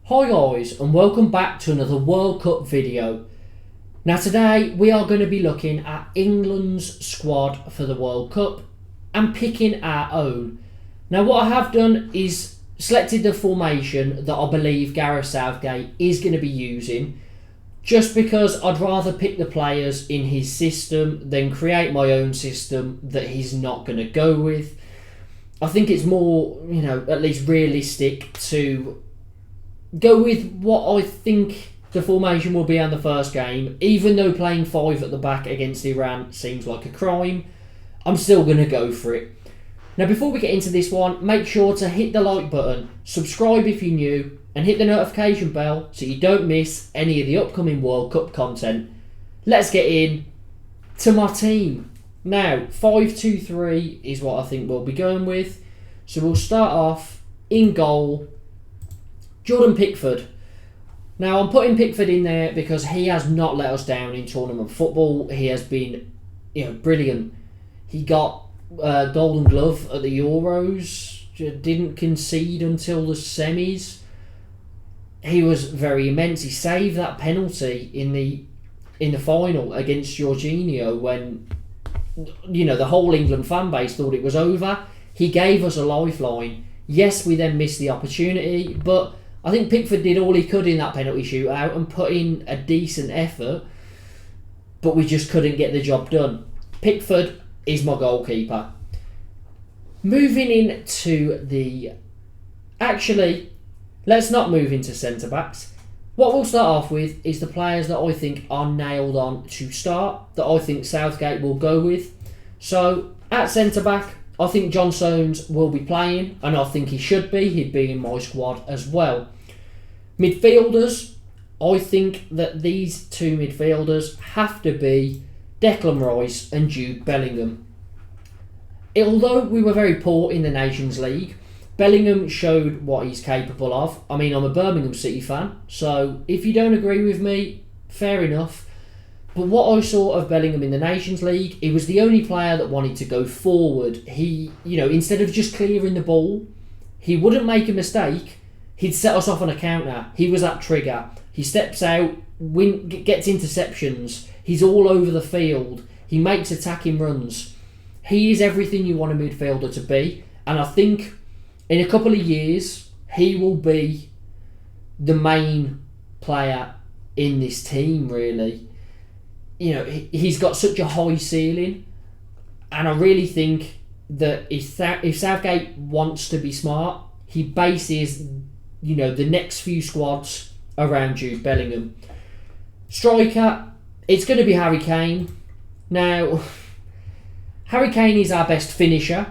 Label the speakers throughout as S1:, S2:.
S1: Hi guys, and welcome back to another World Cup video. Now today we are going to be looking at England's squad for the World Cup and picking our own. Now what I have done is selected the formation that I believe Gareth Southgate is going to be using, just because I'd rather pick the players in his system than create my own system that he's not going to go with. I think it's more, at least realistic to go with what I think the formation will be on the first game. Even though playing 5 at the back against Iran seems like a crime, I'm still going to go for it. Now before we get into this one, make sure to hit the like button, subscribe if you're new, and hit the notification bell so you don't miss any of the upcoming World Cup content. Let's get in to my team. Now 5-2-3 is what I think we'll be going with. So we'll start off in goal, Jordan Pickford. Now I'm putting Pickford in there because he has not let us down in tournament football. He has been, brilliant. He got Golden Glove at the Euros. Didn't concede until the semis. He was very immense. He saved that penalty in the final against Jorginho when the whole England fan base thought it was over. He gave us a lifeline. Yes, we then missed the opportunity, but I think Pickford did all he could in that penalty shootout and put in a decent effort, but we just couldn't get the job done. Pickford is my goalkeeper. Moving into the... Actually, let's not move into centre-backs. What we'll start off with is the players that I think are nailed on to start, that I think Southgate will go with. So, at centre-back, I think John Stones will be playing, and I think he should be. He'd be in my squad as well. Midfielders, I think that these two midfielders have to be Declan Rice and Jude Bellingham. Although we were very poor in the Nations League, Bellingham showed what he's capable of. I mean, I'm a Birmingham City fan, so if you don't agree with me, fair enough. But what I saw of Bellingham in the Nations League, he was the only player that wanted to go forward. He, instead of just clearing the ball, he wouldn't make a mistake. He'd set us off on a counter. He was that trigger. He steps out, gets interceptions. He's all over the field. He makes attacking runs. He is everything you want a midfielder to be. And I think in a couple of years, he will be the main player in this team, really. He's got such a high ceiling, and I really think that if Southgate wants to be smart, he bases the next few squads around Jude Bellingham. Striker, it's going to be Harry Kane. Now, Harry Kane is our best finisher.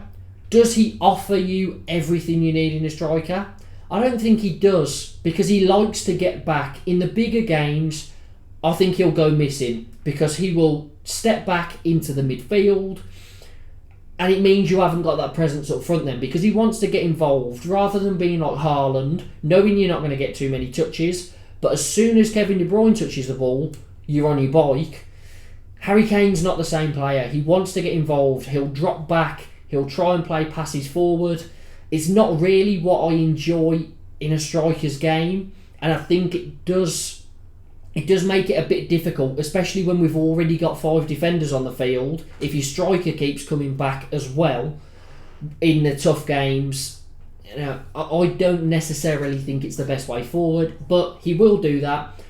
S1: Does he offer you everything you need in a striker? I don't think he does, because he likes to get back. In the bigger games, I think he'll go missing because he will step back into the midfield, and it means you haven't got that presence up front then, because he wants to get involved rather than being like Haaland, knowing you're not going to get too many touches, but as soon as Kevin De Bruyne touches the ball, you're on your bike. Harry Kane's not the same player. He wants to get involved. He'll drop back. He'll try and play passes forward. It's not really what I enjoy in a striker's game, and I think it does make it a bit difficult, especially when we've already got 5 defenders on the field. If your striker keeps coming back as well in the tough games, I don't necessarily think it's the best way forward, but he will do that.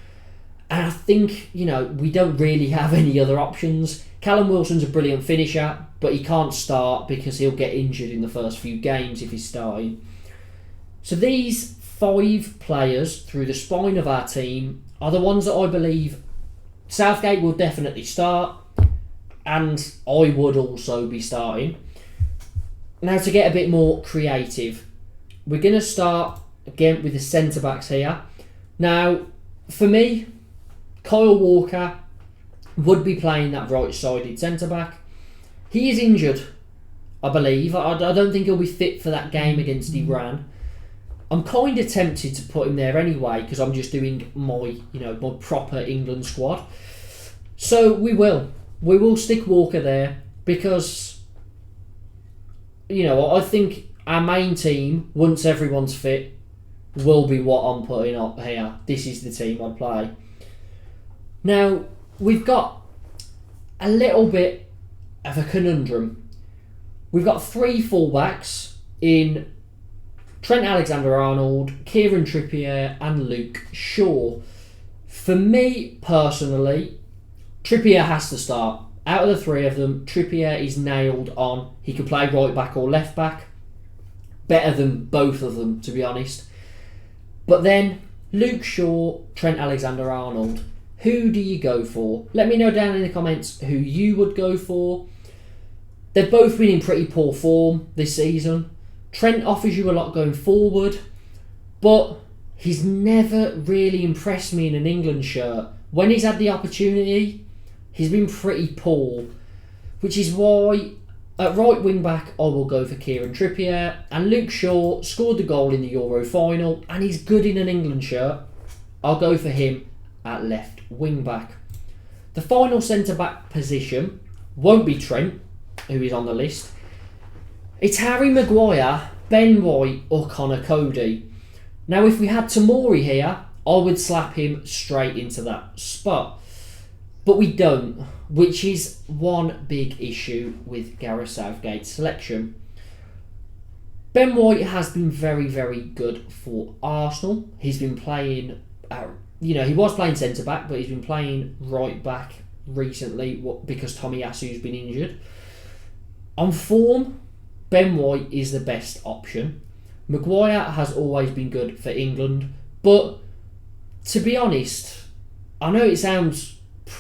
S1: And I think, we don't really have any other options. Callum Wilson's a brilliant finisher, but he can't start because he'll get injured in the first few games if he's starting. So these 5 players through the spine of our team are the ones that I believe Southgate will definitely start, and I would also be starting. Now, to get a bit more creative, we're going to start again with the centre-backs here. Now, for me, Kyle Walker would be playing that right-sided centre-back. He is injured, I believe. I don't think he'll be fit for that game against Iran. I'm kind of tempted to put him there anyway because I'm just doing my proper England squad. So we will stick Walker there because I think our main team, once everyone's fit, will be what I'm putting up here. This is the team I'd play. Now, we've got a little bit of a conundrum. We've got 3 fullbacks in Trent Alexander-Arnold, Kieran Trippier and Luke Shaw. For me, personally, Trippier has to start. Out of the 3 of them, Trippier is nailed on. He can play right back or left back. Better than both of them, to be honest. But then, Luke Shaw, Trent Alexander-Arnold. Who do you go for? Let me know down in the comments who you would go for. They've both been in pretty poor form this season. Trent offers you a lot going forward, but he's never really impressed me in an England shirt. When he's had the opportunity, he's been pretty poor, which is why at right wing back I will go for Kieran Trippier. And Luke Shaw scored the goal in the Euro final and he's good in an England shirt. I'll go for him at left wing back. The final centre back position won't be Trent, who is on the list. It's Harry Maguire, Ben White or Connor Cody. Now if we had Tomori here, I would slap him straight into that spot. But we don't, which is one big issue with Gareth Southgate's selection. Ben White has been very, very good for Arsenal. He's been playing, he was playing centre-back, but he's been playing right-back recently because Tomiyasu's been injured. On form, Ben White is the best option. Maguire has always been good for England, but to be honest, I know it sounds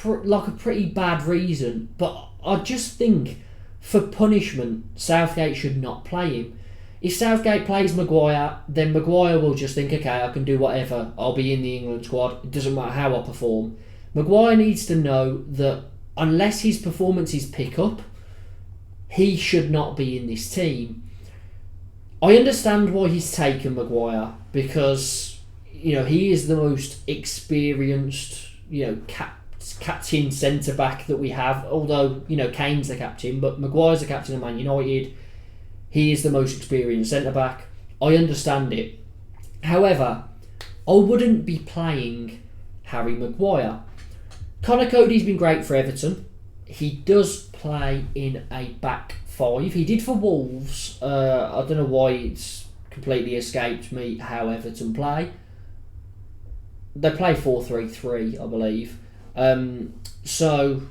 S1: like a pretty bad reason, but I just think for punishment, Southgate should not play him. If Southgate plays Maguire, then Maguire will just think, okay, I can do whatever. I'll be in the England squad. It doesn't matter how I perform. Maguire needs to know that unless his performances pick up, he should not be in this team. I understand why he's taken Maguire because, he is the most experienced, captain centre-back that we have. Although, Kane's the captain, but Maguire's the captain of Man United. He is the most experienced centre-back. I understand it. However, I wouldn't be playing Harry Maguire. Connor Cody's been great for Everton. He does play in a back 5. He did for Wolves. I don't know why it's completely escaped me how Everton play. They play 4-3-3, I believe. So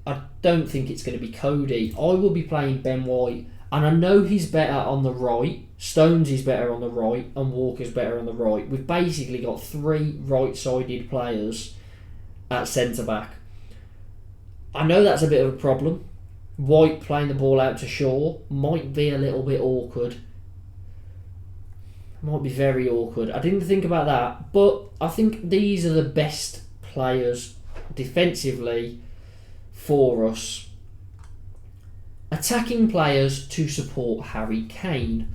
S1: I don't think it's going to be Cody. I will be playing Ben White, and I know he's better on the right. Stones is better on the right, and Walker's better on the right. We've basically got 3 right-sided players at centre-back. I know that's a bit of a problem. White playing the ball out to Shaw might be a little bit awkward. Might be very awkward. I didn't think about that, but I think these are the best players defensively for us. Attacking players to support Harry Kane.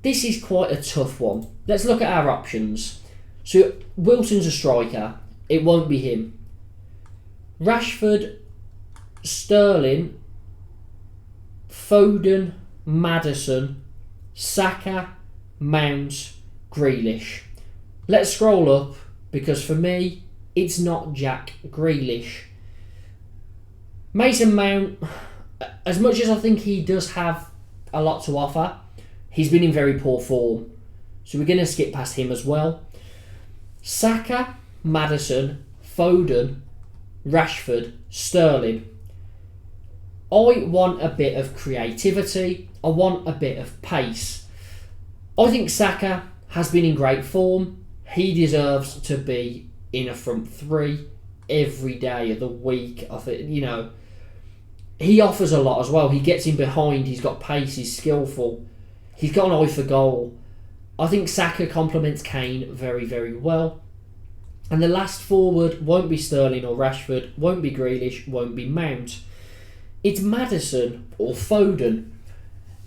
S1: This is quite a tough one. Let's look at our options. So Wilson's a striker. It won't be him. Rashford, Sterling, Foden, Maddison, Saka, Mount, Grealish. Let's scroll up because for me, it's not Jack Grealish. Mason Mount, as much as I think he does have a lot to offer, he's been in very poor form. So we're going to skip past him as well. Saka, Maddison, Foden, Rashford, Sterling. I want a bit of creativity. I want a bit of pace. I think Saka has been in great form. He deserves to be in a front 3 every day of the week. I think, he offers a lot as well. He gets in behind. He's got pace. He's skillful. He's got an eye for goal. I think Saka complements Kane very, very well. And the last forward won't be Sterling or Rashford, won't be Grealish, won't be Mount. It's Maddison or Foden.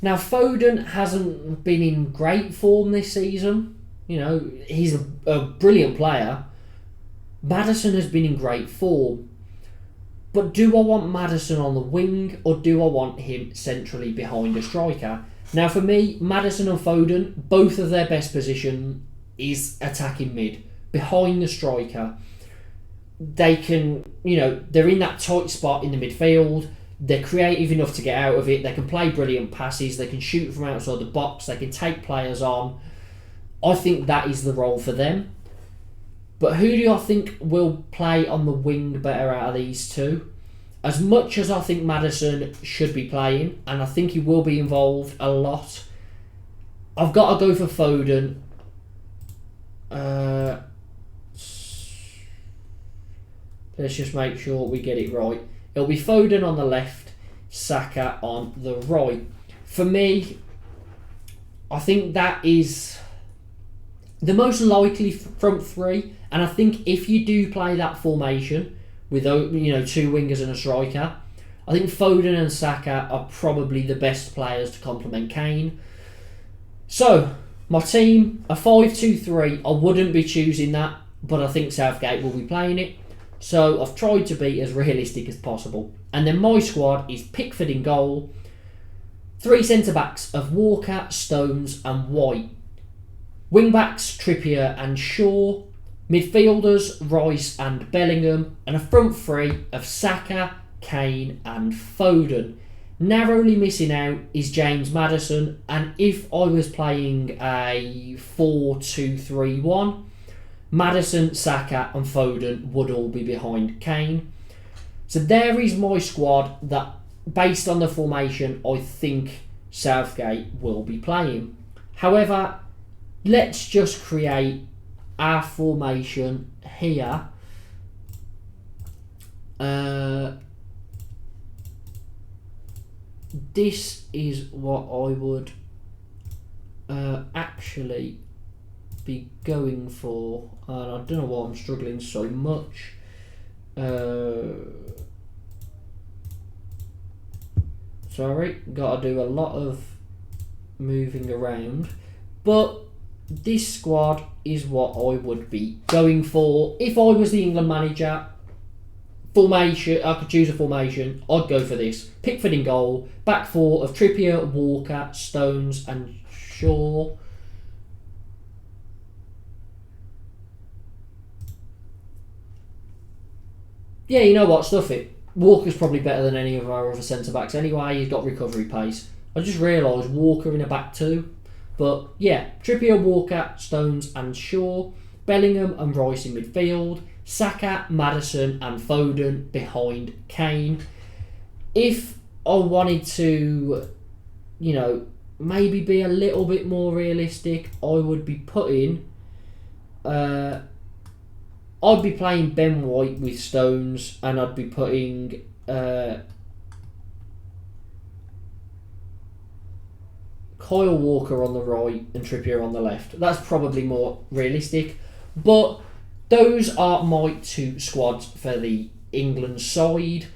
S1: Now, Foden hasn't been in great form this season. He's a brilliant player. Maddison has been in great form. But do I want Maddison on the wing or do I want him centrally behind a striker? Now for me, Maddison and Foden, both of their best position is attacking mid, behind the striker. They can, they're in that tight spot in the midfield. They're creative enough to get out of it. They can play brilliant passes. They can shoot from outside the box. They can take players on. I think that is the role for them. But who do I think will play on the wing better out of these two? As much as I think Maddison should be playing, and I think he will be involved a lot, I've got to go for Foden. Let's just make sure we get it right. It'll be Foden on the left, Saka on the right. For me, I think that is the most likely front three. And I think if you do play that formation with two wingers and a striker, I think Foden and Saka are probably the best players to complement Kane. So, my team, a 5-2-3, I wouldn't be choosing that, but I think Southgate will be playing it. So, I've tried to be as realistic as possible. And then my squad is Pickford in goal, 3 centre-backs of Walker, Stones and White. Wing-backs, Trippier and Shaw. Midfielders, Rice and Bellingham, and a front three of Saka, Kane and Foden. Narrowly missing out is James Maddison, and if I was playing a 4-2-3-1, Maddison, Saka and Foden would all be behind Kane. So there is my squad that, based on the formation, I think Southgate will be playing. However, let's just create our formation here. This is what I would actually be going for, and I don't know why I'm struggling so much. Sorry, got to do a lot of moving around, but this squad is what I would be going for. If I was the England manager, formation, I could choose a formation, I'd go for this. Pickford in goal, back four of Trippier, Walker, Stones and Shaw. Yeah, you know what, stuff it. Walker's probably better than any of our other centre-backs anyway. He's got recovery pace. I just realised Walker in a back two. But yeah, Trippier, Walker, Stones and Shaw, Bellingham and Rice in midfield, Saka, Maddison and Foden behind Kane. If I wanted to, maybe be a little bit more realistic, I would be putting, I'd be playing Ben White with Stones, and I'd be putting Kyle Walker on the right and Trippier on the left. That's probably more realistic. But those are my two squads for the England side.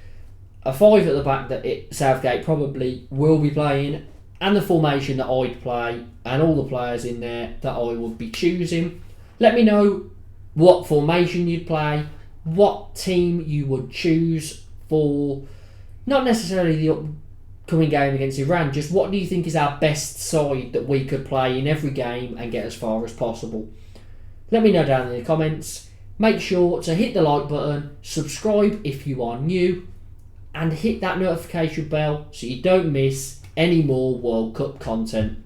S1: A 5 at the back that Southgate probably will be playing, and the formation that I'd play, and all the players in there that I would be choosing. Let me know what formation you'd play, what team you would choose for, not necessarily the upcoming game against Iran, just what do you think is our best side that we could play in every game and get as far as possible. Let me know down in the comments. Make sure to hit the like button, subscribe if you are new, and hit that notification bell so you don't miss any more World Cup content.